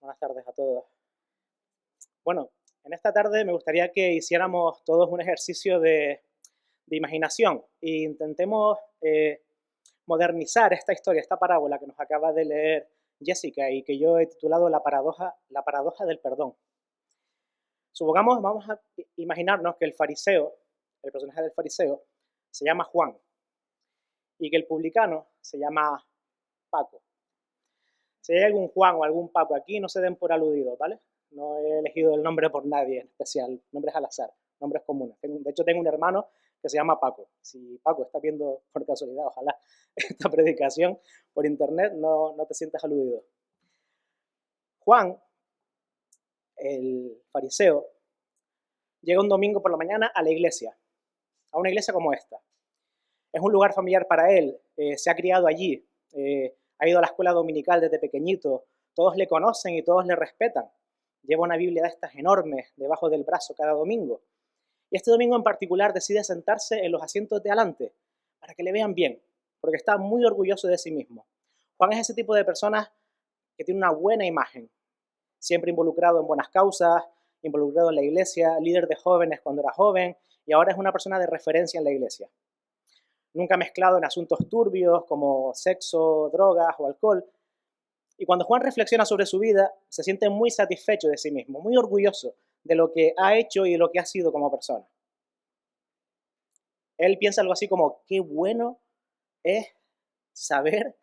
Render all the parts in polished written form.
Buenas tardes a todos. Bueno, en esta tarde me gustaría que hiciéramos todos un ejercicio de imaginación e intentemos modernizar esta historia, esta parábola que nos acaba de leer Jessica y que yo he titulado la paradoja del perdón. Supongamos, vamos a imaginarnos que el fariseo, el personaje del fariseo, se llama Juan y que el publicano se llama Paco. Si hay algún Juan o algún Paco aquí, no se den por aludidos, ¿vale? No he elegido el nombre por nadie en especial, nombres al azar, nombres comunes. De hecho, tengo un hermano que se llama Paco. Si Paco está viendo por casualidad, ojalá, esta predicación por internet, no te sientas aludido. Juan, el fariseo, llega un domingo por la mañana a la iglesia, a una iglesia como esta. Es un lugar familiar para él, se ha criado allí, ha ido a la escuela dominical desde pequeñito, todos le conocen y todos le respetan. Lleva una Biblia de estas enormes debajo del brazo cada domingo. Y este domingo en particular decide sentarse en los asientos de adelante para que le vean bien, porque está muy orgulloso de sí mismo. Juan es ese tipo de personas que tiene una buena imagen, siempre involucrado en buenas causas, involucrado en la iglesia, líder de jóvenes cuando era joven y ahora es una persona de referencia en la iglesia. Nunca mezclado en asuntos turbios como sexo, drogas o alcohol. Y cuando Juan reflexiona sobre su vida, se siente muy satisfecho de sí mismo, muy orgulloso de lo que ha hecho y de lo que ha sido como persona. Él piensa algo así como, qué bueno es saber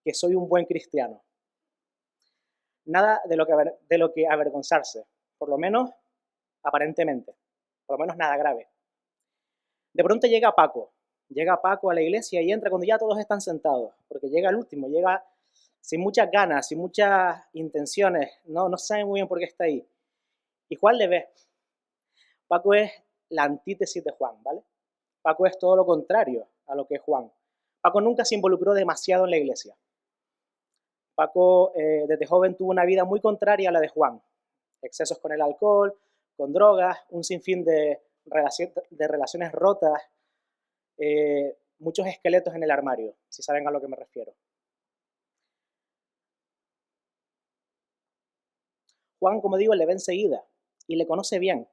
que soy un buen cristiano. Nada de lo que avergonzarse, por lo menos aparentemente, por lo menos nada grave. De pronto llega Paco a la iglesia y entra cuando ya todos están sentados, porque llega el último, llega sin muchas ganas, sin muchas intenciones, no sabe muy bien por qué está ahí. Y Juan le ve. Paco es la antítesis de Juan, ¿vale? Paco es todo lo contrario a lo que es Juan. Paco nunca se involucró demasiado en la iglesia. Paco desde joven tuvo una vida muy contraria a la de Juan. Excesos con el alcohol, con drogas, un sinfín de relaciones rotas, muchos esqueletos en el armario, si saben a lo que me refiero. Juan, como digo, le ve enseguida y le conoce bien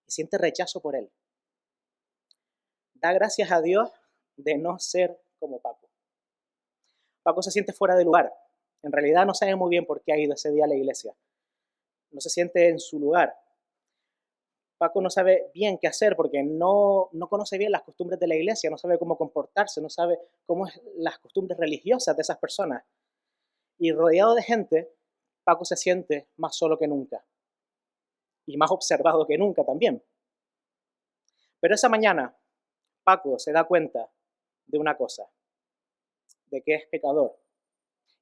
y siente rechazo por él. Da gracias a Dios de no ser como Paco. Paco se siente fuera de lugar. En realidad no sabe muy bien por qué ha ido ese día a la iglesia. No se siente en su lugar. Paco no sabe bien qué hacer porque no conoce bien las costumbres de la iglesia, no sabe cómo comportarse, no sabe cómo es las costumbres religiosas de esas personas. Y rodeado de gente, Paco se siente más solo que nunca. Y más observado que nunca también. Pero esa mañana, Paco se da cuenta de una cosa, de que es pecador.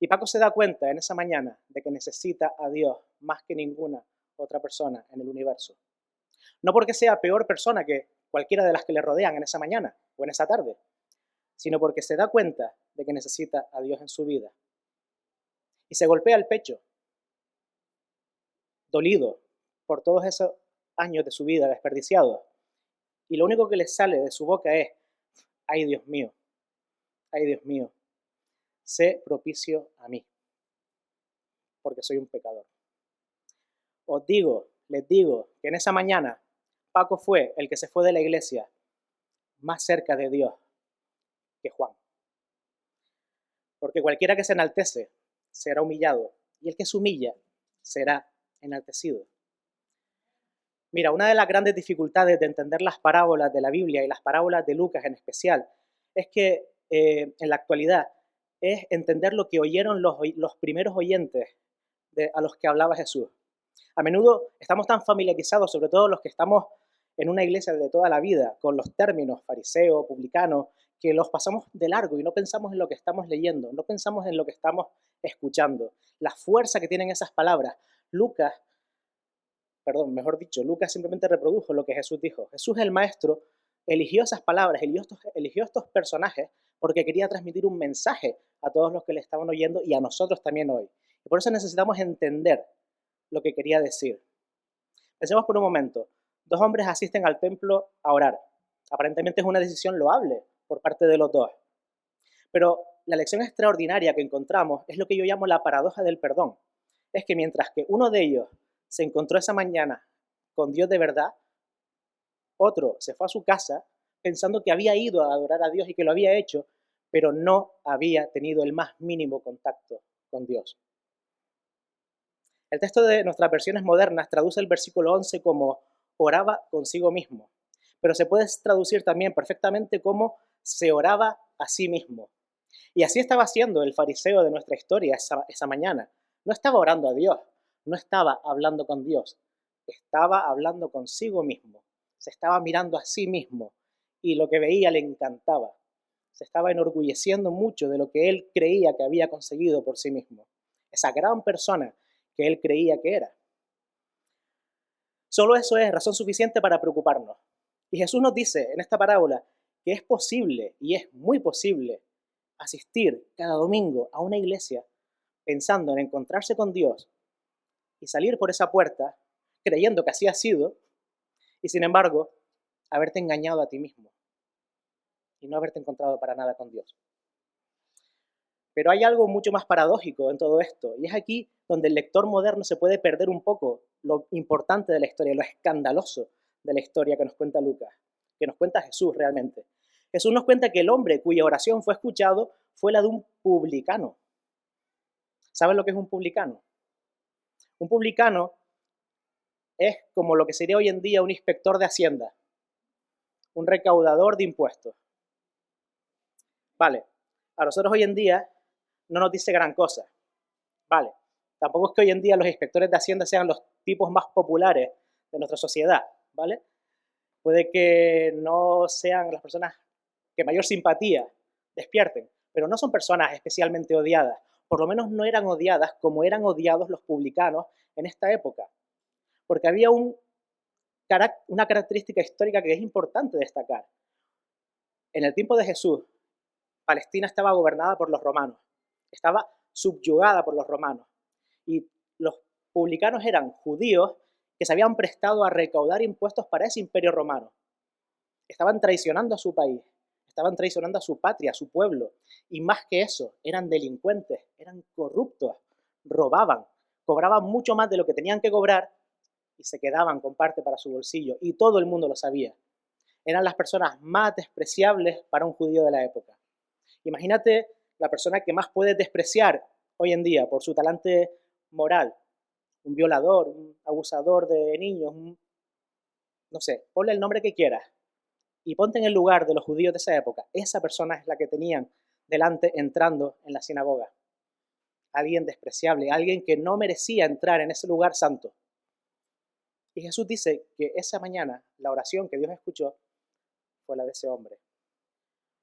Y Paco se da cuenta en esa mañana de que necesita a Dios más que ninguna otra persona en el universo. No porque sea peor persona que cualquiera de las que le rodean en esa mañana o en esa tarde, sino porque se da cuenta de que necesita a Dios en su vida. Y se golpea el pecho, dolido por todos esos años de su vida desperdiciados. Y lo único que le sale de su boca es, ay Dios mío, sé propicio a mí, porque soy un pecador. Les digo, que en esa mañana Paco fue el que se fue de la iglesia más cerca de Dios que Juan. Porque cualquiera que se enaltece será humillado, y el que se humilla será enaltecido. Mira, una de las grandes dificultades de entender las parábolas de la Biblia y las parábolas de Lucas en especial es que en la actualidad es entender lo que oyeron los primeros oyentes a los que hablaba Jesús. A menudo estamos tan familiarizados, sobre todo los que estamos en una iglesia de toda la vida, con los términos fariseo, publicano, que los pasamos de largo y no pensamos en lo que estamos leyendo, no pensamos en lo que estamos escuchando. La fuerza que tienen esas palabras. Lucas simplemente reprodujo lo que Jesús dijo. Jesús, el maestro, eligió esas palabras, eligió estos personajes porque quería transmitir un mensaje a todos los que le estaban oyendo y a nosotros también hoy. Y por eso necesitamos entender lo que quería decir. Pensemos por un momento. Dos hombres asisten al templo a orar. Aparentemente es una decisión loable por parte de los dos. Pero la lección extraordinaria que encontramos es lo que yo llamo la paradoja del perdón. es que mientras que uno de ellos se encontró esa mañana con Dios de verdad, otro se fue a su casa pensando que había ido a adorar a Dios y que lo había hecho, pero no había tenido el más mínimo contacto con Dios. El texto de nuestras versiones modernas traduce el versículo 11 como oraba consigo mismo, pero se puede traducir también perfectamente como se oraba a sí mismo. Y así estaba haciendo el fariseo de nuestra historia esa mañana. No estaba orando a Dios, no estaba hablando con Dios, estaba hablando consigo mismo. Se estaba mirando a sí mismo y lo que veía le encantaba. Se estaba enorgulleciendo mucho de lo que él creía que había conseguido por sí mismo. Esa gran persona que él creía que era. Solo eso es razón suficiente para preocuparnos. Y Jesús nos dice en esta parábola que es posible, y es muy posible, asistir cada domingo a una iglesia pensando en encontrarse con Dios y salir por esa puerta creyendo que así ha sido, y sin embargo, haberte engañado a ti mismo y no haberte encontrado para nada con Dios. Pero hay algo mucho más paradójico en todo esto, y es aquí donde el lector moderno se puede perder un poco lo importante de la historia, lo escandaloso de la historia que nos cuenta Lucas, que nos cuenta Jesús realmente. Jesús nos cuenta que el hombre cuya oración fue escuchado fue la de un publicano. ¿Saben lo que es un publicano? Un publicano es como lo que sería hoy en día un inspector de Hacienda, un recaudador de impuestos. Vale, a nosotros hoy en día no nos dice gran cosa. Vale, tampoco es que hoy en día los inspectores de Hacienda sean los tipos más populares de nuestra sociedad, ¿vale? Puede que no sean las personas que mayor simpatía despierten, pero no son personas especialmente odiadas. Por lo menos no eran odiadas como eran odiados los publicanos en esta época. Porque había una característica histórica que es importante destacar. En el tiempo de Jesús, Palestina estaba gobernada por los romanos, estaba subyugada por los romanos. Y los publicanos eran judíos que se habían prestado a recaudar impuestos para ese imperio romano. Estaban traicionando a su país, estaban traicionando a su patria, a su pueblo. Y más que eso, eran delincuentes, eran corruptos, robaban, cobraban mucho más de lo que tenían que cobrar y se quedaban con parte para su bolsillo. Y todo el mundo lo sabía. Eran las personas más despreciables para un judío de la época. Imagínate la persona que más puedes despreciar hoy en día por su talante moral. Un violador, un abusador de niños, no sé, ponle el nombre que quieras. Y ponte en el lugar de los judíos de esa época. Esa persona es la que tenían delante entrando en la sinagoga. Alguien despreciable, alguien que no merecía entrar en ese lugar santo. Y Jesús dice que esa mañana la oración que Dios escuchó fue la de ese hombre.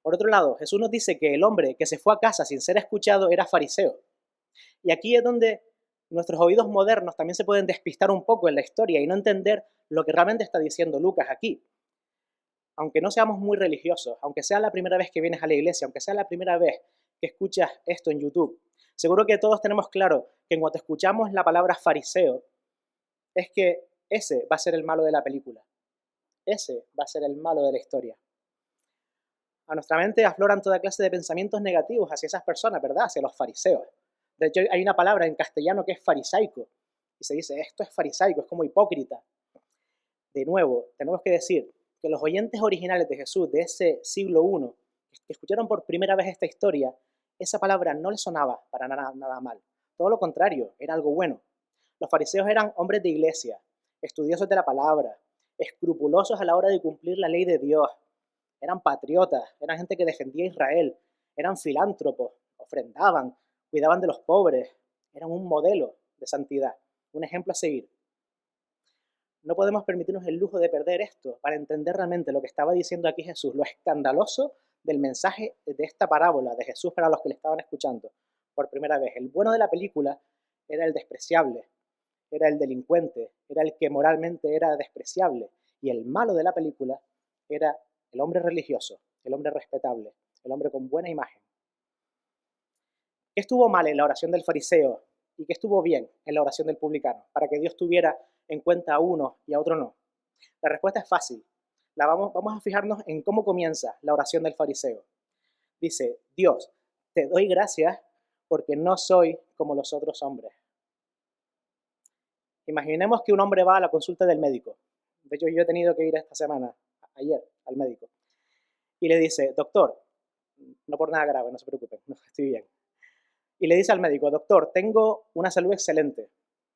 Por otro lado, Jesús nos dice que el hombre que se fue a casa sin ser escuchado era fariseo. Y aquí es donde nuestros oídos modernos también se pueden despistar un poco en la historia y no entender lo que realmente está diciendo Lucas aquí. Aunque no seamos muy religiosos, aunque sea la primera vez que vienes a la iglesia, aunque sea la primera vez que escuchas esto en YouTube, seguro que todos tenemos claro que en cuanto escuchamos la palabra fariseo, es que ese va a ser el malo de la película. Ese va a ser el malo de la historia. A nuestra mente afloran toda clase de pensamientos negativos hacia esas personas, ¿verdad? Hacia los fariseos. De hecho, hay una palabra en castellano que es farisaico. Y se dice, esto es farisaico, es como hipócrita. De nuevo, tenemos que decir que los oyentes originales de Jesús de ese siglo I, que escucharon por primera vez esta historia, esa palabra no les sonaba para nada mal. Todo lo contrario, era algo bueno. Los fariseos eran hombres de iglesia, estudiosos de la palabra, escrupulosos a la hora de cumplir la ley de Dios. Eran patriotas, eran gente que defendía a Israel, eran filántropos, ofrendaban, cuidaban de los pobres, eran un modelo de santidad, un ejemplo a seguir. No podemos permitirnos el lujo de perder esto para entender realmente lo que estaba diciendo aquí Jesús, lo escandaloso del mensaje de esta parábola de Jesús para los que le estaban escuchando por primera vez. El bueno de la película era el despreciable, era el delincuente, era el que moralmente era despreciable, y el malo de la película era el hombre religioso, el hombre respetable, el hombre con buena imagen. ¿Qué estuvo mal en la oración del fariseo y qué estuvo bien en la oración del publicano para que Dios tuviera en cuenta a uno y a otro no? La respuesta es fácil. Vamos a fijarnos en cómo comienza la oración del fariseo. Dice, Dios, te doy gracias porque no soy como los otros hombres. Imaginemos que un hombre va a la consulta del médico. De hecho, yo he tenido que ir esta semana, ayer, al médico. Y le dice, doctor, no por nada grave, no se preocupen, no, estoy bien. Y le dice al médico, doctor, tengo una salud excelente,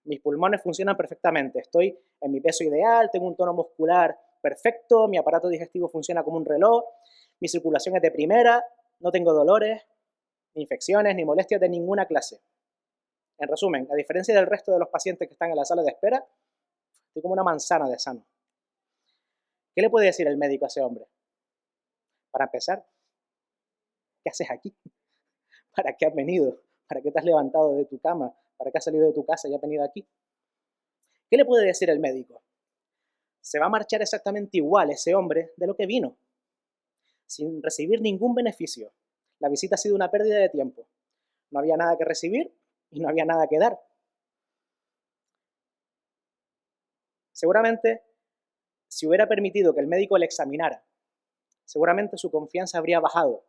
mis pulmones funcionan perfectamente, estoy en mi peso ideal, tengo un tono muscular perfecto, mi aparato digestivo funciona como un reloj, mi circulación es de primera, no tengo dolores, ni infecciones, ni molestias de ninguna clase. En resumen, a diferencia del resto de los pacientes que están en la sala de espera, estoy como una manzana de sano. ¿Qué le puede decir el médico a ese hombre? Para empezar, ¿qué haces aquí? ¿Para qué has venido? ¿Para qué te has levantado de tu cama? ¿Para qué has salido de tu casa y has venido aquí? ¿Qué le puede decir el médico? Se va a marchar exactamente igual ese hombre de lo que vino, sin recibir ningún beneficio. La visita ha sido una pérdida de tiempo. No había nada que recibir y no había nada que dar. Seguramente, si hubiera permitido que el médico le examinara, seguramente su confianza habría bajado.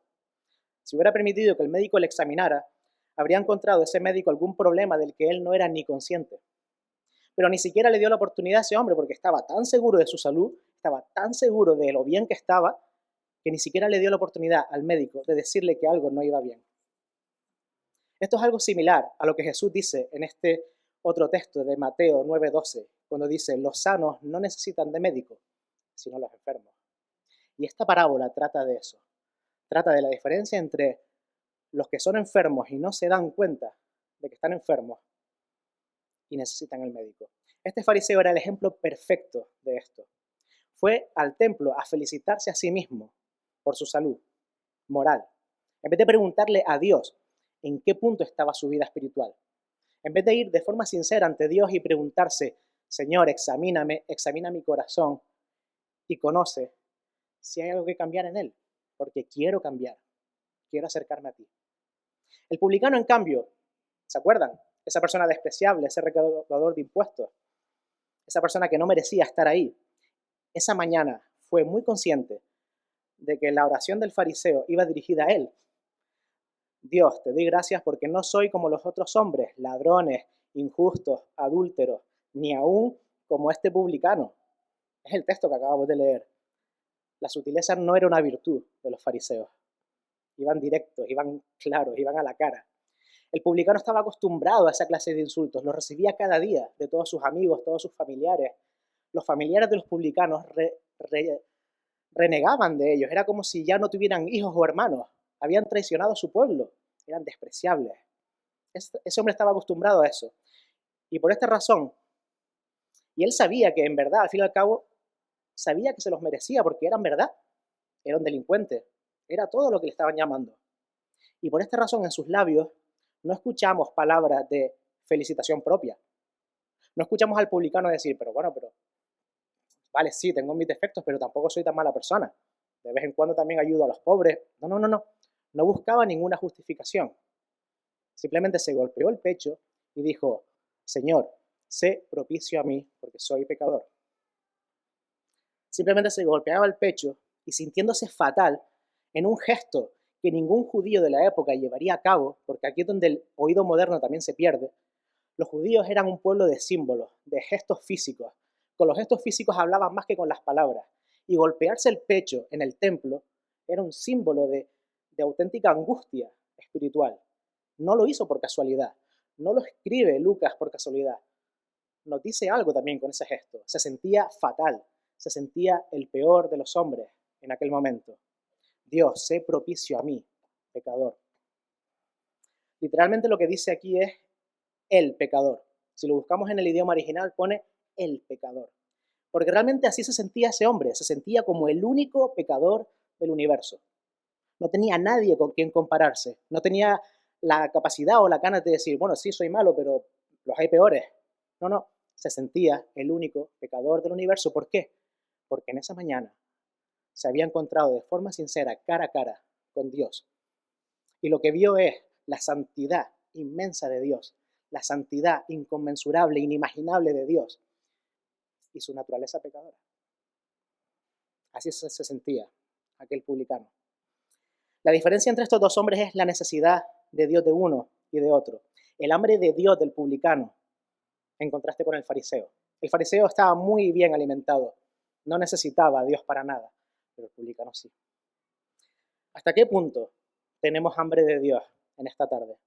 Si hubiera permitido que el médico le examinara, habría encontrado ese médico algún problema del que él no era ni consciente. Pero ni siquiera le dio la oportunidad a ese hombre porque estaba tan seguro de su salud, estaba tan seguro de lo bien que estaba, que ni siquiera le dio la oportunidad al médico de decirle que algo no iba bien. Esto es algo similar a lo que Jesús dice en este otro texto de Mateo 9:12, cuando dice, los sanos no necesitan de médico, sino los enfermos. Y esta parábola trata de eso. Trata de la diferencia entre los que son enfermos y no se dan cuenta de que están enfermos y necesitan el médico. Este fariseo era el ejemplo perfecto de esto. Fue al templo a felicitarse a sí mismo por su salud moral, en vez de preguntarle a Dios en qué punto estaba su vida espiritual. En vez de ir de forma sincera ante Dios y preguntarse, Señor, examíname, examina mi corazón y conoce si hay algo que cambiar en él, porque quiero cambiar, quiero acercarme a ti. El publicano, en cambio, ¿se acuerdan? Esa persona despreciable, ese recaudador de impuestos, esa persona que no merecía estar ahí, esa mañana fue muy consciente de que la oración del fariseo iba dirigida a él. Dios, te doy gracias porque no soy como los otros hombres, ladrones, injustos, adúlteros, ni aún como este publicano. Es el texto que acabamos de leer. La sutileza no era una virtud de los fariseos. Iban directos, iban claros, iban a la cara. El publicano estaba acostumbrado a esa clase de insultos, los recibía cada día de todos sus amigos, todos sus familiares. Los familiares de los publicanos renegaban de ellos, era como si ya no tuvieran hijos o hermanos, habían traicionado a su pueblo, eran despreciables. Ese hombre estaba acostumbrado a eso. Y por esta razón, y él sabía que en verdad, al fin y al cabo, sabía que se los merecía porque eran verdad, era un delincuente, era todo lo que le estaban llamando. Y por esta razón en sus labios no escuchamos palabras de felicitación propia. No escuchamos al publicano decir, pero vale, sí, tengo mis defectos, pero tampoco soy tan mala persona. De vez en cuando también ayudo a los pobres. No. No buscaba ninguna justificación. Simplemente se golpeó el pecho y dijo, Señor, sé propicio a mí porque soy pecador. Simplemente se golpeaba el pecho y sintiéndose fatal en un gesto que ningún judío de la época llevaría a cabo, porque aquí es donde el oído moderno también se pierde, los judíos eran un pueblo de símbolos, de gestos físicos. Con los gestos físicos hablaban más que con las palabras. Y golpearse el pecho en el templo era un símbolo de auténtica angustia espiritual. No lo hizo por casualidad. No lo escribe Lucas por casualidad. Nos dice algo también con ese gesto. Se sentía fatal. Se sentía el peor de los hombres en aquel momento. Dios, sé propicio a mí, pecador. Literalmente lo que dice aquí es el pecador. Si lo buscamos en el idioma original, pone el pecador. Porque realmente así se sentía ese hombre, se sentía como el único pecador del universo. No tenía nadie con quien compararse, no tenía la capacidad o la ganas de decir, bueno, sí, soy malo, pero los hay peores. No, se sentía el único pecador del universo. ¿Por qué? Porque en esa mañana se había encontrado de forma sincera, cara a cara, con Dios. Y lo que vio es la santidad inmensa de Dios, la santidad inconmensurable, inimaginable de Dios y su naturaleza pecadora. Así se sentía aquel publicano. La diferencia entre estos dos hombres es la necesidad de Dios de uno y de otro. El hambre de Dios del publicano en contraste con el fariseo. El fariseo estaba muy bien alimentado, no necesitaba a Dios para nada, pero el publicano sí. ¿Hasta qué punto tenemos hambre de Dios en esta tarde?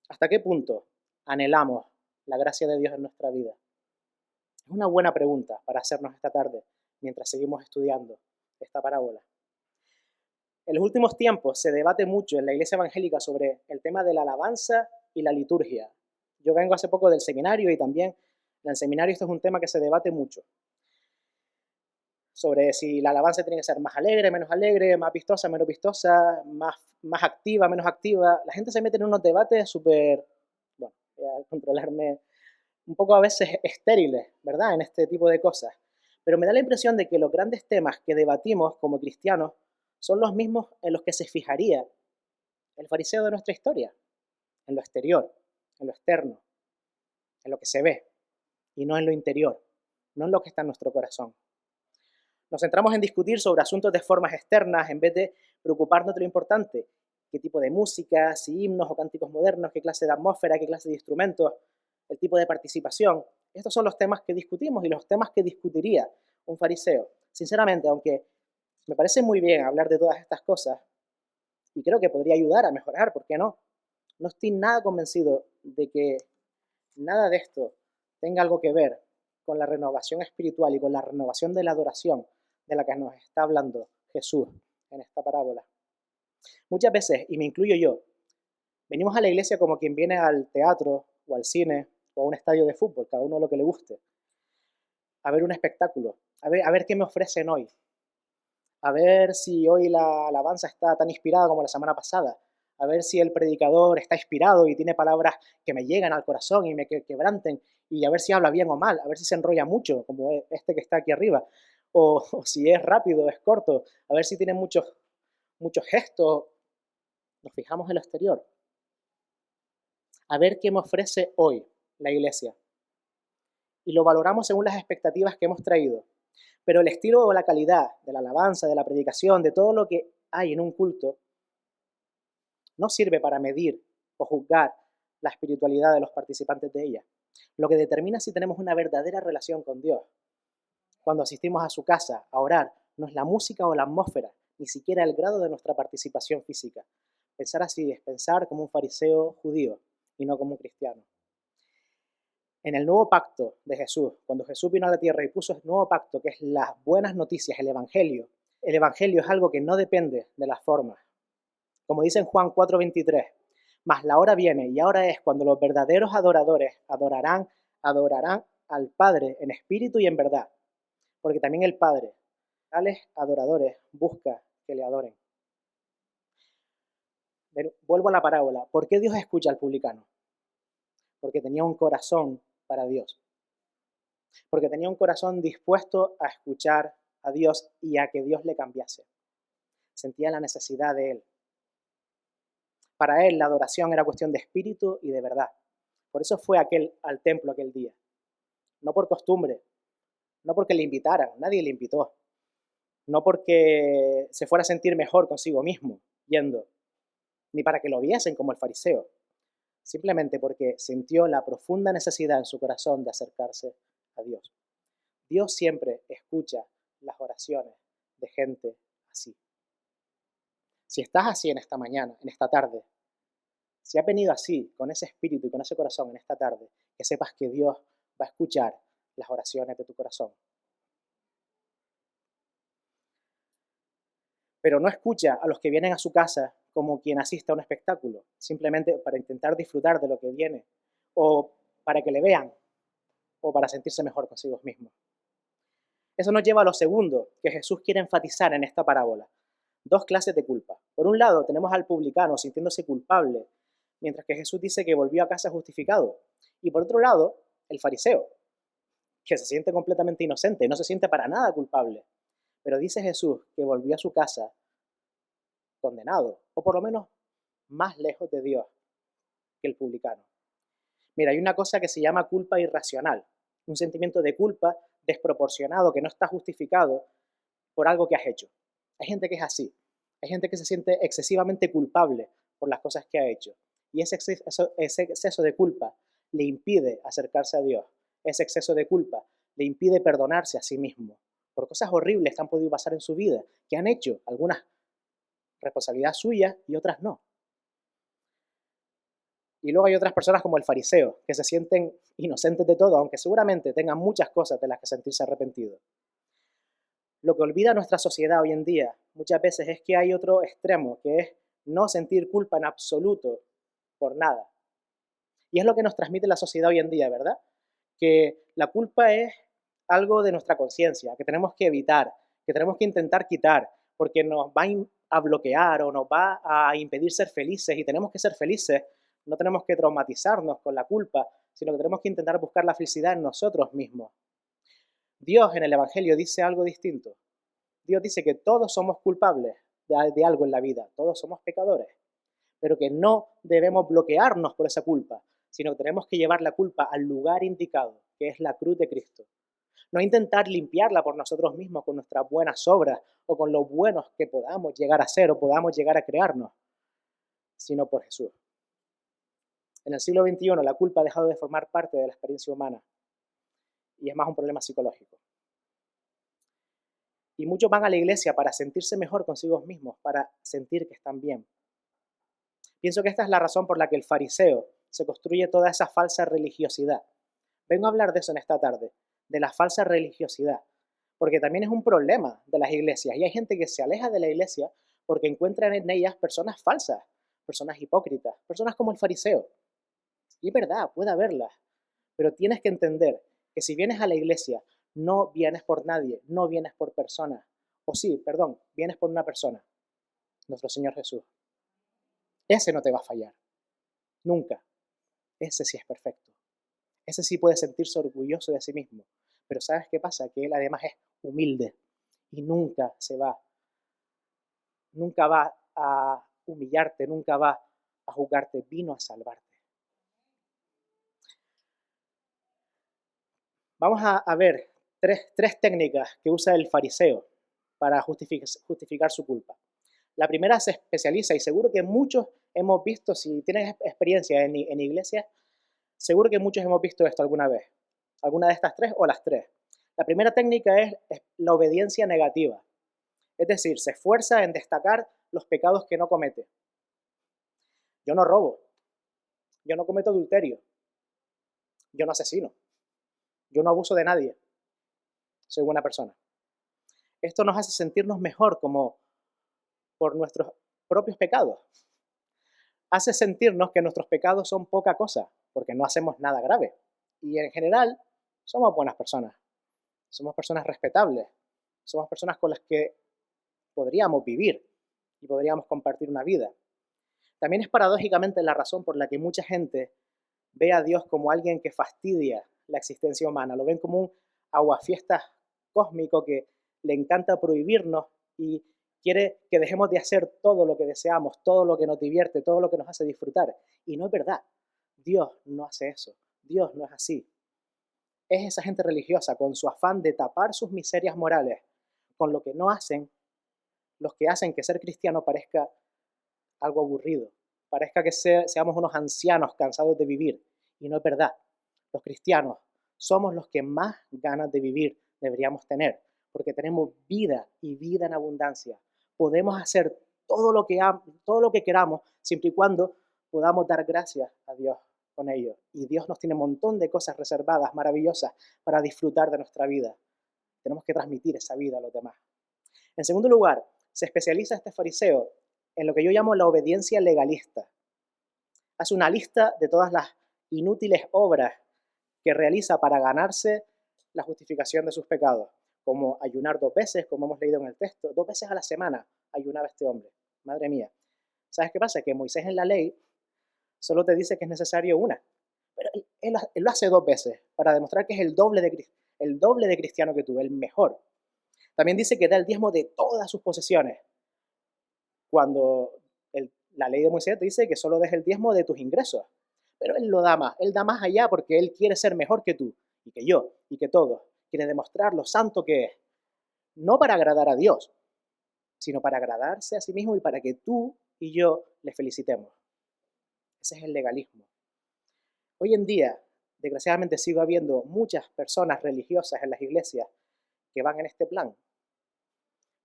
¿Hasta qué punto anhelamos la gracia de Dios en nuestra vida? Es una buena pregunta para hacernos esta tarde mientras seguimos estudiando esta parábola. En los últimos tiempos se debate mucho en la iglesia evangélica sobre el tema de la alabanza y la liturgia. Yo vengo hace poco del seminario y también en el seminario esto es un tema que se debate mucho. Sobre si la alabanza tiene que ser más alegre, más vistosa, menos vistosa, más activa, menos activa. La gente se mete en unos debates súper, bueno, voy a controlarme, un poco a veces estériles, ¿verdad? En este tipo de cosas. Pero me da la impresión de que los grandes temas que debatimos como cristianos son los mismos en los que se fijaría el fariseo de nuestra historia, en lo exterior, en lo externo, en lo que se ve, y no en lo interior, no en lo que está en nuestro corazón. Nos centramos en discutir sobre asuntos de formas externas en vez de preocuparnos de lo importante, qué tipo de música, si himnos o cánticos modernos, qué clase de atmósfera, qué clase de instrumentos, el tipo de participación. Estos son los temas que discutimos y los temas que discutiría un fariseo. Sinceramente, aunque me parece muy bien hablar de todas estas cosas, y creo que podría ayudar a mejorar, ¿por qué no? No estoy nada convencido de que nada de esto tenga algo que ver con la renovación espiritual y con la renovación de la adoración de la que nos está hablando Jesús en esta parábola. Muchas veces, y me incluyo yo, venimos a la iglesia como quien viene al teatro o al cine o a un estadio de fútbol, cada uno lo que le guste, a ver un espectáculo, a ver qué me ofrecen hoy, a ver si hoy la alabanza está tan inspirada como la semana pasada, a ver si el predicador está inspirado y tiene palabras que me llegan al corazón y me quebranten, y a ver si habla bien o mal, a ver si se enrolla mucho, como este que está aquí arriba, o si es rápido, es corto, a ver si tiene muchos gestos. Nos fijamos en lo exterior. A ver qué me ofrece hoy la iglesia. Y lo valoramos según las expectativas que hemos traído. Pero el estilo o la calidad de la alabanza, de la predicación, de todo lo que hay en un culto, no sirve para medir o juzgar la espiritualidad de los participantes de ella. Lo que determina si tenemos una verdadera relación con Dios. Cuando asistimos a su casa a orar, no es la música o la atmósfera, ni siquiera el grado de nuestra participación física. Pensar así es pensar como un fariseo judío y no como un cristiano. En el nuevo pacto de Jesús, cuando Jesús vino a la tierra y puso el nuevo pacto, que es las buenas noticias, el Evangelio es algo que no depende de las formas. Como dice en Juan 4:23, mas la hora viene y ahora es cuando los verdaderos adoradores adorarán al Padre en espíritu y en verdad, porque también el Padre, tales adoradores, busca que le adoren. Vuelvo a la parábola. ¿Por qué Dios escucha al publicano? Porque tenía un corazón para Dios. Porque tenía un corazón dispuesto a escuchar a Dios y a que Dios le cambiase. Sentía la necesidad de Él. Para él la adoración era cuestión de espíritu y de verdad. Por eso fue al templo aquel día. No por costumbre, no porque le invitaran, nadie le invitó. No porque se fuera a sentir mejor consigo mismo yendo, ni para que lo viesen como el fariseo. Simplemente porque sintió la profunda necesidad en su corazón de acercarse a Dios. Dios siempre escucha las oraciones de gente así. Si estás así en esta mañana, en esta tarde, si has venido así, con ese espíritu y con ese corazón en esta tarde, que sepas que Dios va a escuchar las oraciones de tu corazón. Pero no escucha a los que vienen a su casa como quien asiste a un espectáculo, simplemente para intentar disfrutar de lo que viene, o para que le vean, o para sentirse mejor consigo mismos. Eso nos lleva a lo segundo que Jesús quiere enfatizar en esta parábola. Dos clases de culpa. Por un lado, tenemos al publicano sintiéndose culpable, mientras que Jesús dice que volvió a casa justificado. Y por otro lado, el fariseo, que se siente completamente inocente, no se siente para nada culpable. Pero dice Jesús que volvió a su casa condenado, o por lo menos más lejos de Dios que el publicano. Mira, hay una cosa que se llama culpa irracional, un sentimiento de culpa desproporcionado que no está justificado por algo que has hecho. Hay gente que es así, hay gente que se siente excesivamente culpable por las cosas que ha hecho. Y ese exceso de culpa le impide acercarse a Dios. Ese exceso de culpa le impide perdonarse a sí mismo por cosas horribles que han podido pasar en su vida, que han hecho, algunas responsabilidad suya y otras no. Y luego hay otras personas como el fariseo, que se sienten inocentes de todo, aunque seguramente tengan muchas cosas de las que sentirse arrepentidos. Lo que olvida nuestra sociedad hoy en día muchas veces es que hay otro extremo, que es no sentir culpa en absoluto por nada. Y es lo que nos transmite la sociedad hoy en día, ¿verdad? Que la culpa es algo de nuestra conciencia, que tenemos que evitar, que tenemos que intentar quitar, porque nos va a bloquear o nos va a impedir ser felices y tenemos que ser felices. No tenemos que traumatizarnos con la culpa, sino que tenemos que intentar buscar la felicidad en nosotros mismos. Dios en el Evangelio dice algo distinto. Dios dice que todos somos culpables de algo en la vida, todos somos pecadores, pero que no debemos bloquearnos por esa culpa, sino que tenemos que llevar la culpa al lugar indicado, que es la cruz de Cristo. No intentar limpiarla por nosotros mismos con nuestras buenas obras o con lo buenos que podamos llegar a ser o podamos llegar a crearnos, sino por Jesús. En el siglo XXI la culpa ha dejado de formar parte de la experiencia humana y es más un problema psicológico. Y muchos van a la iglesia para sentirse mejor consigo mismos, para sentir que están bien. Pienso que esta es la razón por la que el fariseo se construye toda esa falsa religiosidad. Vengo a hablar de eso en esta tarde, de la falsa religiosidad, porque también es un problema de las iglesias y hay gente que se aleja de la iglesia porque encuentran en ellas personas falsas, personas hipócritas, personas como el fariseo. Y es verdad, puede haberlas, pero tienes que entender que si vienes a la iglesia, no vienes por nadie, no vienes por personas. O sí, perdón, vienes por una persona, nuestro Señor Jesús. Ese no te va a fallar, nunca. Ese sí es perfecto. Ese sí puede sentirse orgulloso de sí mismo. Pero ¿sabes qué pasa? Que Él además es humilde y nunca a humillarte, nunca va a juzgarte, vino a salvarte. Vamos a ver tres técnicas que usa el fariseo para justificar su culpa. La primera se especializa, y seguro que muchos hemos visto, si tienes experiencia en iglesias, seguro que muchos hemos visto esto alguna vez. Alguna de estas tres o las tres. La primera técnica es la obediencia negativa. Es decir, se esfuerza en destacar los pecados que no comete. Yo no robo. Yo no cometo adulterio. Yo no asesino. Yo no abuso de nadie. Soy buena persona. Esto nos hace sentirnos mejor como por nuestros propios pecados. Hace sentirnos que nuestros pecados son poca cosa, porque no hacemos nada grave. Y en general, somos buenas personas. Somos personas respetables. Somos personas con las que podríamos vivir y podríamos compartir una vida. También es paradójicamente la razón por la que mucha gente ve a Dios como alguien que fastidia la existencia humana. Lo ven como un aguafiestas cósmico que le encanta prohibirnos y quiere que dejemos de hacer todo lo que deseamos, todo lo que nos divierte, todo lo que nos hace disfrutar. Y no es verdad. Dios no hace eso. Dios no es así. Es esa gente religiosa con su afán de tapar sus miserias morales con lo que no hacen, los que hacen que ser cristiano parezca algo aburrido, parezca que seamos unos ancianos cansados de vivir. Y no es verdad. Los cristianos somos los que más ganas de vivir deberíamos tener, porque tenemos vida y vida en abundancia. Podemos hacer todo lo que queramos, siempre y cuando podamos dar gracias a Dios con ello. Y Dios nos tiene un montón de cosas reservadas, maravillosas, para disfrutar de nuestra vida. Tenemos que transmitir esa vida a los demás. En segundo lugar, se especializa este fariseo en lo que yo llamo la obediencia legalista. Hace una lista de todas las inútiles obras que realiza para ganarse la justificación de sus pecados, como ayunar 2 veces, como hemos leído en el texto, 2 veces a la semana ayunaba este hombre. Madre mía. ¿Sabes qué pasa? Que Moisés en la ley solo te dice que es necesario una, pero él lo hace 2 veces para demostrar que es el doble de cristiano que tú, el mejor. También dice que da el diezmo de todas sus posesiones, cuando la ley de Moisés te dice que solo des el diezmo de tus ingresos. Pero él lo da más, él da más allá porque él quiere ser mejor que tú, y que yo, y que todos. Quiere demostrar lo santo que es. No para agradar a Dios, sino para agradarse a sí mismo y para que tú y yo le felicitemos. Ese es el legalismo. Hoy en día, desgraciadamente sigo habiendo muchas personas religiosas en las iglesias que van en este plan,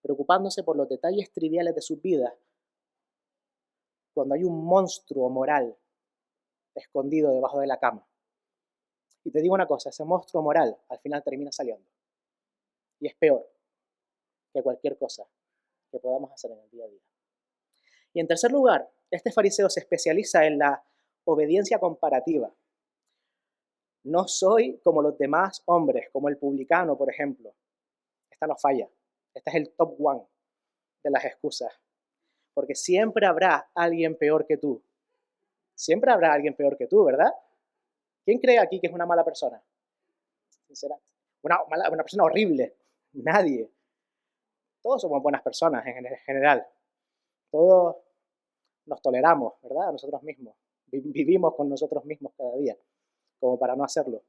preocupándose por los detalles triviales de sus vidas, cuando hay un monstruo moral escondido debajo de la cama. Y te digo una cosa, ese monstruo moral al final termina saliendo. Y es peor que cualquier cosa que podamos hacer en el día a día. Y en tercer lugar, este fariseo se especializa en la obediencia comparativa. No soy como los demás hombres, como el publicano, por ejemplo. Esta no falla. Este es el top one de las excusas. Porque siempre habrá alguien peor que tú. Siempre habrá alguien peor que tú, ¿verdad? ¿Quién cree aquí que es una mala persona? Sinceramente. Una persona horrible. Nadie. Todos somos buenas personas en general. Todos nos toleramos, ¿verdad? A nosotros mismos. Vivimos con nosotros mismos cada día, como para no hacerlo.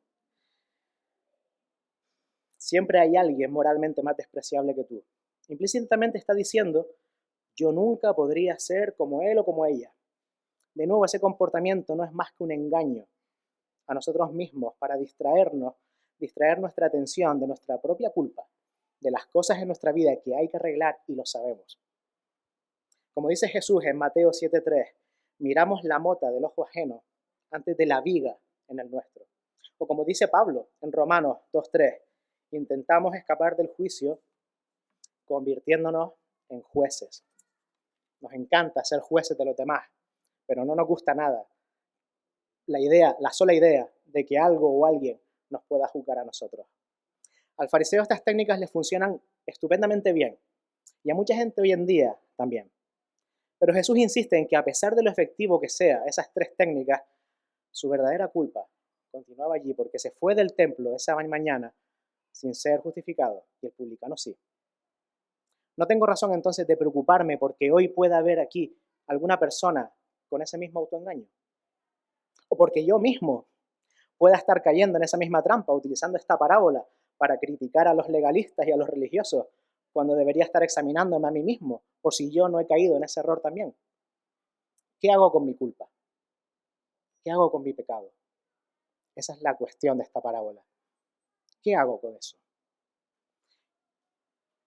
Siempre hay alguien moralmente más despreciable que tú. Implícitamente está diciendo, yo nunca podría ser como él o como ella. De nuevo, ese comportamiento no es más que un engaño a nosotros mismos para distraer nuestra atención de nuestra propia culpa, de las cosas en nuestra vida que hay que arreglar y lo sabemos. Como dice Jesús en Mateo 7:3, miramos la mota del ojo ajeno antes de la viga en el nuestro. O como dice Pablo en Romanos 2:3, intentamos escapar del juicio convirtiéndonos en jueces. Nos encanta ser jueces de los demás, pero no nos gusta nada la sola idea de que algo o alguien nos pueda juzgar a nosotros. Al fariseo estas técnicas le funcionan estupendamente bien, y a mucha gente hoy en día también. Pero Jesús insiste en que a pesar de lo efectivo que sea esas tres técnicas, su verdadera culpa continuaba allí porque se fue del templo esa mañana sin ser justificado, y el publicano sí. No tengo razón entonces de preocuparme porque hoy pueda haber aquí alguna persona con ese mismo autoengaño. O porque yo mismo pueda estar cayendo en esa misma trampa, utilizando esta parábola para criticar a los legalistas y a los religiosos, cuando debería estar examinándome a mí mismo, por si yo no he caído en ese error también. ¿Qué hago con mi culpa? ¿Qué hago con mi pecado? Esa es la cuestión de esta parábola. ¿Qué hago con eso?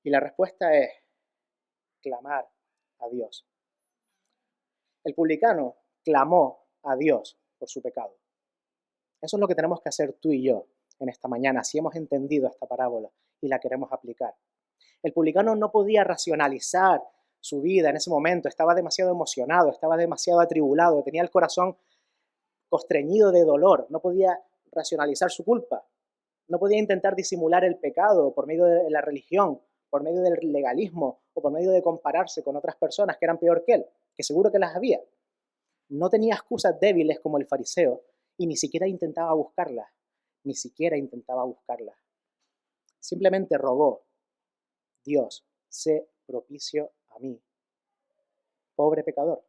Y la respuesta es clamar a Dios. El publicano clamó a Dios por su pecado. Eso es lo que tenemos que hacer tú y yo en esta mañana, si hemos entendido esta parábola y la queremos aplicar. El publicano no podía racionalizar su vida en ese momento, estaba demasiado emocionado, estaba demasiado atribulado, tenía el corazón constreñido de dolor, no podía racionalizar su culpa, no podía intentar disimular el pecado por medio de la religión, por medio del legalismo o por medio de compararse con otras personas que eran peor que él, que seguro que las había. No tenía excusas débiles como el fariseo y ni siquiera intentaba buscarlas, Simplemente rogó, Dios, sé propicio a mí, pobre pecador.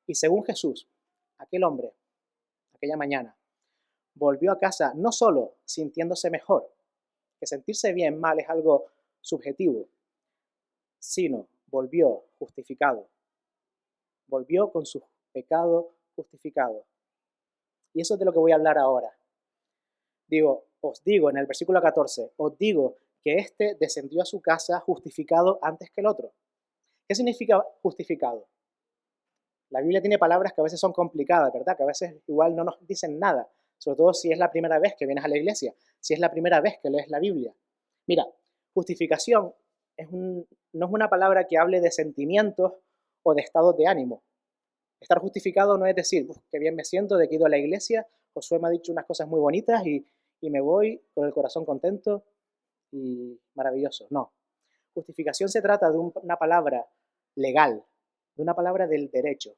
Y según Jesús, aquel hombre, aquella mañana, volvió a casa no solo sintiéndose mejor, que sentirse bien mal es algo subjetivo, sino volvió justificado. Volvió con su pecado justificado. Y eso es de lo que voy a hablar ahora. Os digo en el versículo 14, os digo que éste descendió a su casa justificado antes que el otro. ¿Qué significa justificado? La Biblia tiene palabras que a veces son complicadas, ¿verdad? Que a veces igual no nos dicen nada, sobre todo si es la primera vez que vienes a la iglesia, si es la primera vez que lees la Biblia. Mira, justificación no es una palabra que hable de sentimientos o de estados de ánimo. Estar justificado no es decir, qué bien me siento de que he ido a la iglesia, Josué me ha dicho unas cosas muy bonitas y me voy con el corazón contento y maravilloso. No. Justificación se trata de una palabra legal, de una palabra del derecho,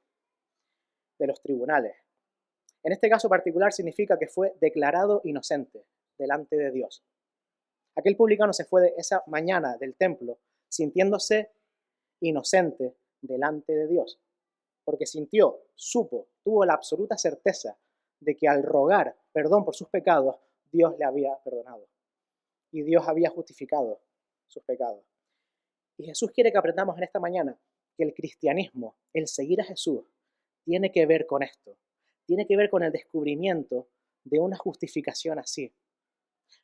de los tribunales. En este caso particular significa que fue declarado inocente delante de Dios. Aquel publicano se fue de esa mañana del templo sintiéndose inocente delante de Dios, porque tuvo la absoluta certeza de que al rogar perdón por sus pecados, Dios le había perdonado y Dios había justificado sus pecados. Y Jesús quiere que aprendamos en esta mañana que el cristianismo, el seguir a Jesús, tiene que ver con esto. tiene que ver con el descubrimiento de una justificación así.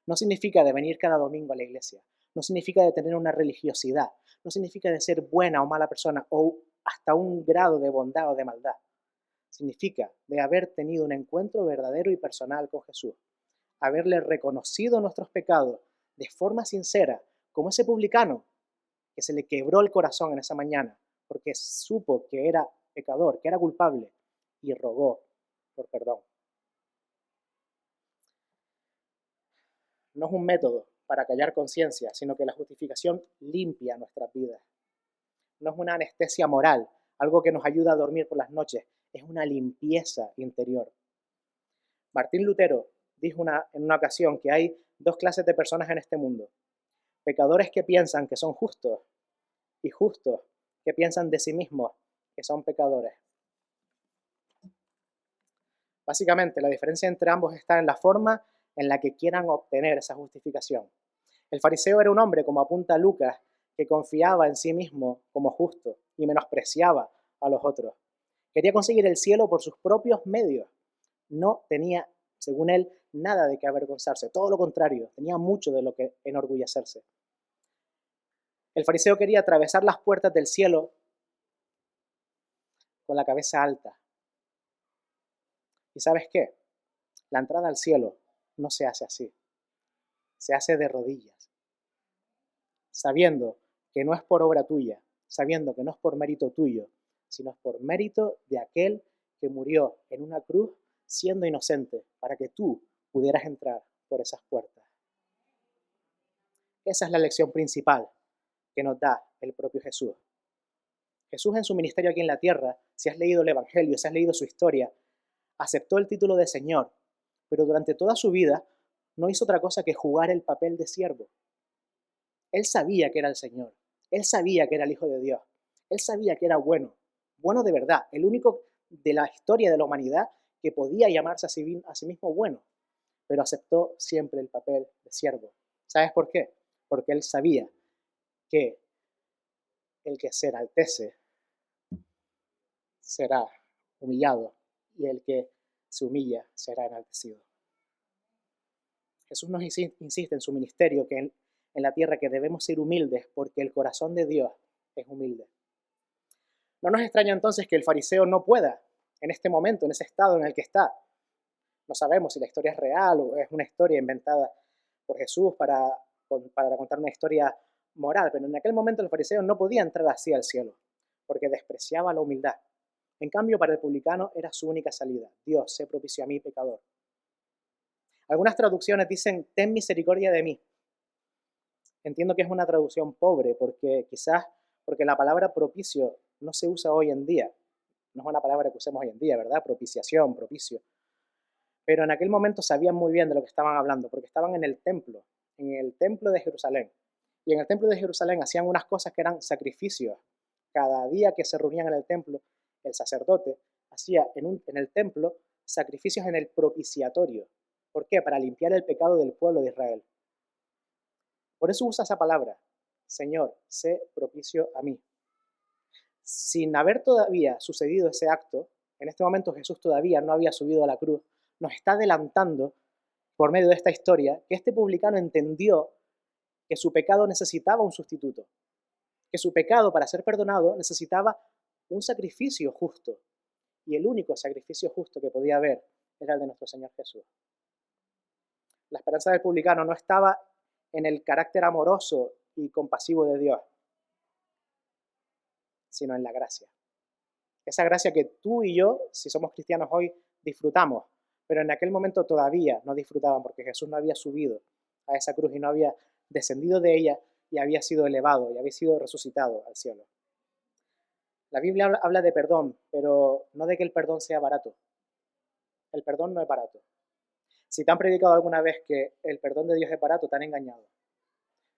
No significa de venir cada domingo a la iglesia, no significa de tener una religiosidad, no significa de ser buena o mala persona o hasta un grado de bondad o de maldad. Significa de haber tenido un encuentro verdadero y personal con Jesús, haberle reconocido nuestros pecados de forma sincera, como ese publicano que se le quebró el corazón en esa mañana porque supo que era pecador, que era culpable y rogó por perdón. No es un método para callar conciencia, sino que la justificación limpia nuestras vidas. No es una anestesia moral, algo que nos ayuda a dormir por las noches, es una limpieza interior. Martín Lutero dijo en una ocasión que hay dos clases de personas en este mundo: pecadores que piensan que son justos y justos que piensan de sí mismos que son pecadores. Básicamente, la diferencia entre ambos está en la forma en la que quieran obtener esa justificación. El fariseo era un hombre, como apunta Lucas, que confiaba en sí mismo como justo y menospreciaba a los otros. Quería conseguir el cielo por sus propios medios. No tenía, según él, nada de qué avergonzarse. Todo lo contrario, tenía mucho de lo que enorgullecerse. El fariseo quería atravesar las puertas del cielo con la cabeza alta. ¿Y sabes qué? La entrada al cielo no se hace así. Se hace de rodillas, sabiendo que no es por obra tuya, sabiendo que no es por mérito tuyo, sino es por mérito de aquel que murió en una cruz siendo inocente para que tú pudieras entrar por esas puertas. Esa es la lección principal que nos da el propio Jesús. Jesús en su ministerio aquí en la tierra, si has leído el Evangelio, si has leído su historia, aceptó el título de Señor, pero durante toda su vida no hizo otra cosa que jugar el papel de siervo. Él sabía que era el Señor, él sabía que era el Hijo de Dios, él sabía que era bueno, bueno de verdad, el único de la historia de la humanidad que podía llamarse a sí mismo bueno, pero aceptó siempre el papel de siervo. ¿Sabes por qué? Porque él sabía que el que se enaltece será humillado y el que se humilla será enaltecido. Jesús nos insiste en su ministerio que en la tierra que debemos ser humildes porque el corazón de Dios es humilde. No nos extraña entonces que el fariseo no pueda, en este momento, en ese estado en el que está. No sabemos si la historia es real o es una historia inventada por Jesús para contar una historia moral, pero en aquel momento el fariseo no podía entrar así al cielo porque despreciaba la humildad. En cambio, para el publicano era su única salida. Dios, sé propicio a mí, pecador. Algunas traducciones dicen, ten misericordia de mí. Entiendo que es una traducción pobre, porque la palabra propicio no se usa hoy en día. No es una palabra que usemos hoy en día, ¿verdad? Propiciación, propicio. Pero en aquel momento sabían muy bien de lo que estaban hablando, porque estaban en el templo de Jerusalén. Y en el templo de Jerusalén hacían unas cosas que eran sacrificios. Cada día que se reunían en el templo, el sacerdote hacía en el templo sacrificios en el propiciatorio. ¿Por qué? Para limpiar el pecado del pueblo de Israel. Por eso usa esa palabra, Señor, sé propicio a mí. Sin haber todavía sucedido ese acto, en este momento Jesús todavía no había subido a la cruz, nos está adelantando por medio de esta historia que este publicano entendió que su pecado necesitaba un sustituto, que su pecado para ser perdonado necesitaba un sacrificio justo, y el único sacrificio justo que podía haber era el de nuestro Señor Jesús. La esperanza del publicano no estaba en el carácter amoroso y compasivo de Dios, sino en la gracia. Esa gracia que tú y yo, si somos cristianos hoy, disfrutamos, pero en aquel momento todavía no disfrutaban porque Jesús no había subido a esa cruz y no había descendido de ella y había sido elevado y había sido resucitado al cielo. La Biblia habla de perdón, pero no de que el perdón sea barato. El perdón no es barato. Si te han predicado alguna vez que el perdón de Dios es barato, te han engañado.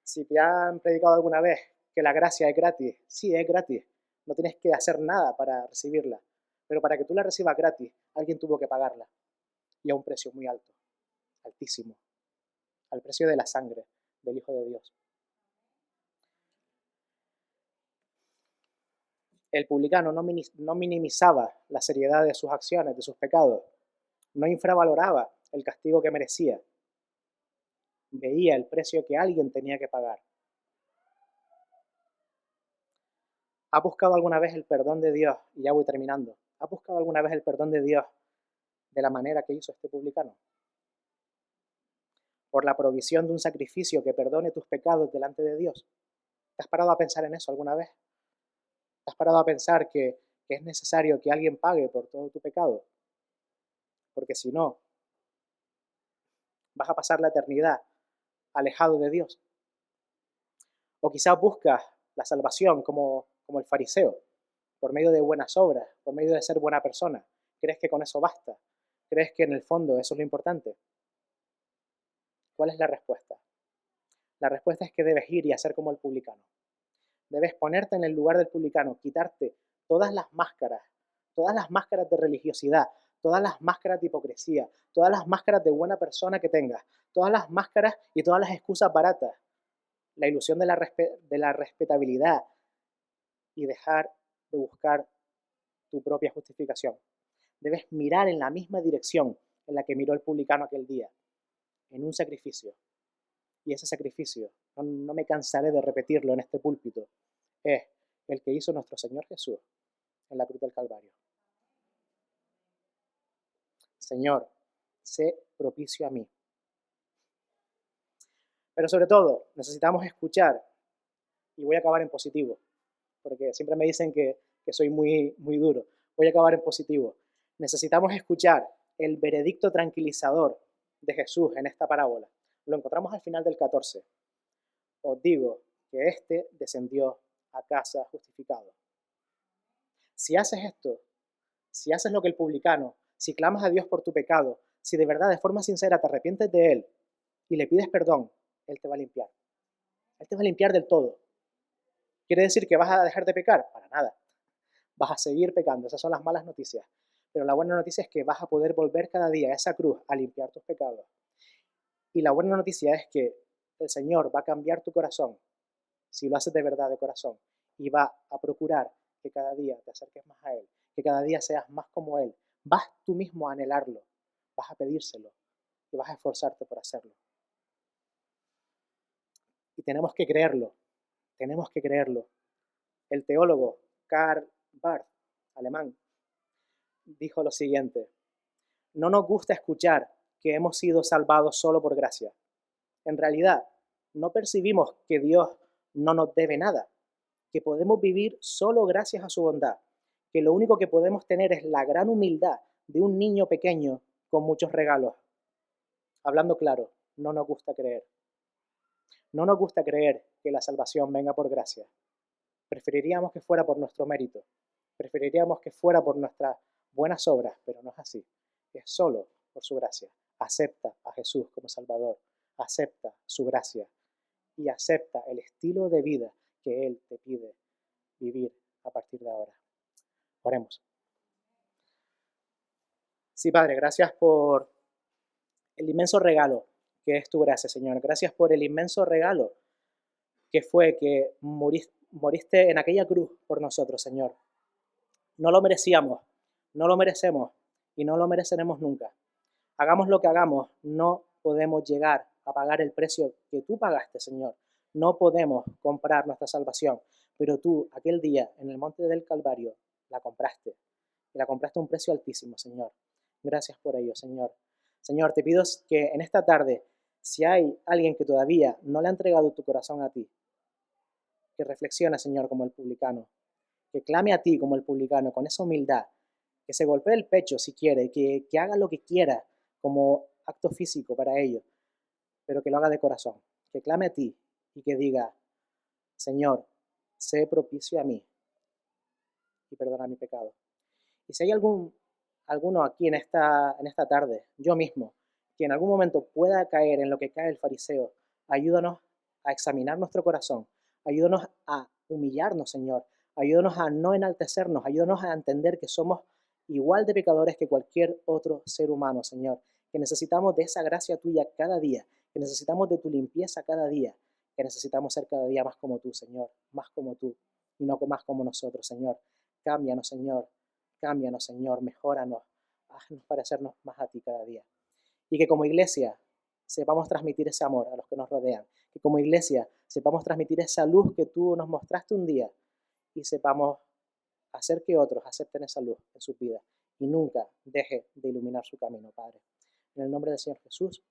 Si te han predicado alguna vez que la gracia es gratis, sí, es gratis. No tienes que hacer nada para recibirla. Pero para que tú la recibas gratis, alguien tuvo que pagarla. Y a un precio muy alto, altísimo. Al precio de la sangre del Hijo de Dios. El publicano no minimizaba la seriedad de sus acciones, de sus pecados, no infravaloraba el castigo que merecía, veía el precio que alguien tenía que pagar. ¿Has buscado alguna vez el perdón de Dios? Y ya voy terminando. ¿Has buscado alguna vez el perdón de Dios de la manera que hizo este publicano? Por la provisión de un sacrificio que perdone tus pecados delante de Dios. ¿Te has parado a pensar en eso alguna vez? ¿Te has parado a pensar que es necesario que alguien pague por todo tu pecado? Porque si no, vas a pasar la eternidad alejado de Dios. O quizás buscas la salvación como el fariseo, por medio de buenas obras, por medio de ser buena persona. ¿Crees que con eso basta? ¿Crees que en el fondo eso es lo importante? ¿Cuál es la respuesta? La respuesta es que debes ir y hacer como el publicano. Debes ponerte en el lugar del publicano, quitarte todas las máscaras de religiosidad, todas las máscaras de hipocresía, todas las máscaras de buena persona que tengas, todas las máscaras y todas las excusas baratas, la ilusión de la respetabilidad y dejar de buscar tu propia justificación. Debes mirar en la misma dirección en la que miró el publicano aquel día, en un sacrificio. Y ese sacrificio, no me cansaré de repetirlo en este púlpito, es el que hizo nuestro Señor Jesús en la cruz del Calvario. Señor, sé propicio a mí. Pero sobre todo, necesitamos escuchar, y voy a acabar en positivo, porque siempre me dicen que soy muy duro. Voy a acabar en positivo. Necesitamos escuchar el veredicto tranquilizador de Jesús en esta parábola. Lo encontramos al final del 14. Os digo que éste descendió a casa justificado. Si haces esto, si haces lo que el publicano, si clamas a Dios por tu pecado, si de verdad, de forma sincera, te arrepientes de él y le pides perdón, Él te va a limpiar. Él te va a limpiar del todo. ¿Quiere decir que vas a dejar de pecar? Para nada. Vas a seguir pecando. Esas son las malas noticias. Pero la buena noticia es que vas a poder volver cada día a esa cruz a limpiar tus pecados. Y la buena noticia es que el Señor va a cambiar tu corazón, si lo haces de verdad de corazón, y va a procurar que cada día te acerques más a Él, que cada día seas más como Él. Vas tú mismo a anhelarlo, vas a pedírselo y vas a esforzarte por hacerlo. Y tenemos que creerlo. El teólogo Karl Barth, alemán, dijo lo siguiente: no nos gusta escuchar que hemos sido salvados solo por gracia. En realidad, no percibimos que Dios no nos debe nada, que podemos vivir solo gracias a su bondad, que lo único que podemos tener es la gran humildad de un niño pequeño con muchos regalos. Hablando claro, no nos gusta creer. No nos gusta creer que la salvación venga por gracia. Preferiríamos que fuera por nuestro mérito. Preferiríamos que fuera por nuestras buenas obras, pero no es así. Es solo por su gracia. Acepta a Jesús como Salvador. Acepta su gracia y acepta el estilo de vida que Él te pide vivir a partir de ahora. Oremos. Sí, Padre, gracias por el inmenso regalo que es tu gracia, Señor. Gracias por el inmenso regalo que fue que moriste en aquella cruz por nosotros, Señor. No lo merecíamos, no lo merecemos y no lo mereceremos nunca. Hagamos lo que hagamos, no podemos llegar a pagar el precio que tú pagaste, Señor. No podemos comprar nuestra salvación, pero tú, aquel día, en el monte del Calvario, la compraste. Y la compraste a un precio altísimo, Señor. Gracias por ello, Señor. Señor, te pido que en esta tarde, si hay alguien que todavía no le ha entregado tu corazón a ti, que reflexione, Señor, como el publicano, que clame a ti como el publicano, con esa humildad, que se golpee el pecho si quiere, que haga lo que quiera como acto físico para ello, pero que lo haga de corazón, que clame a ti y que diga: Señor, sé propicio a mí y perdona mi pecado. Y si hay alguno aquí en esta tarde, yo mismo, que en algún momento pueda caer en lo que cae el fariseo, ayúdanos a examinar nuestro corazón, ayúdanos a humillarnos, Señor, ayúdanos a no enaltecernos, ayúdanos a entender que somos igual de pecadores que cualquier otro ser humano, Señor, que necesitamos de esa gracia tuya cada día, que necesitamos de tu limpieza cada día, que necesitamos ser cada día más como tú, Señor, más como tú y no más como nosotros, Señor. Cámbianos, Señor, méjoranos, haznos parecernos más a ti cada día. Y que como iglesia sepamos transmitir ese amor a los que nos rodean. Que como iglesia sepamos transmitir esa luz que tú nos mostraste un día y sepamos hacer que otros acepten esa luz en sus vidas y nunca deje de iluminar su camino, Padre. En el nombre del Señor Jesús.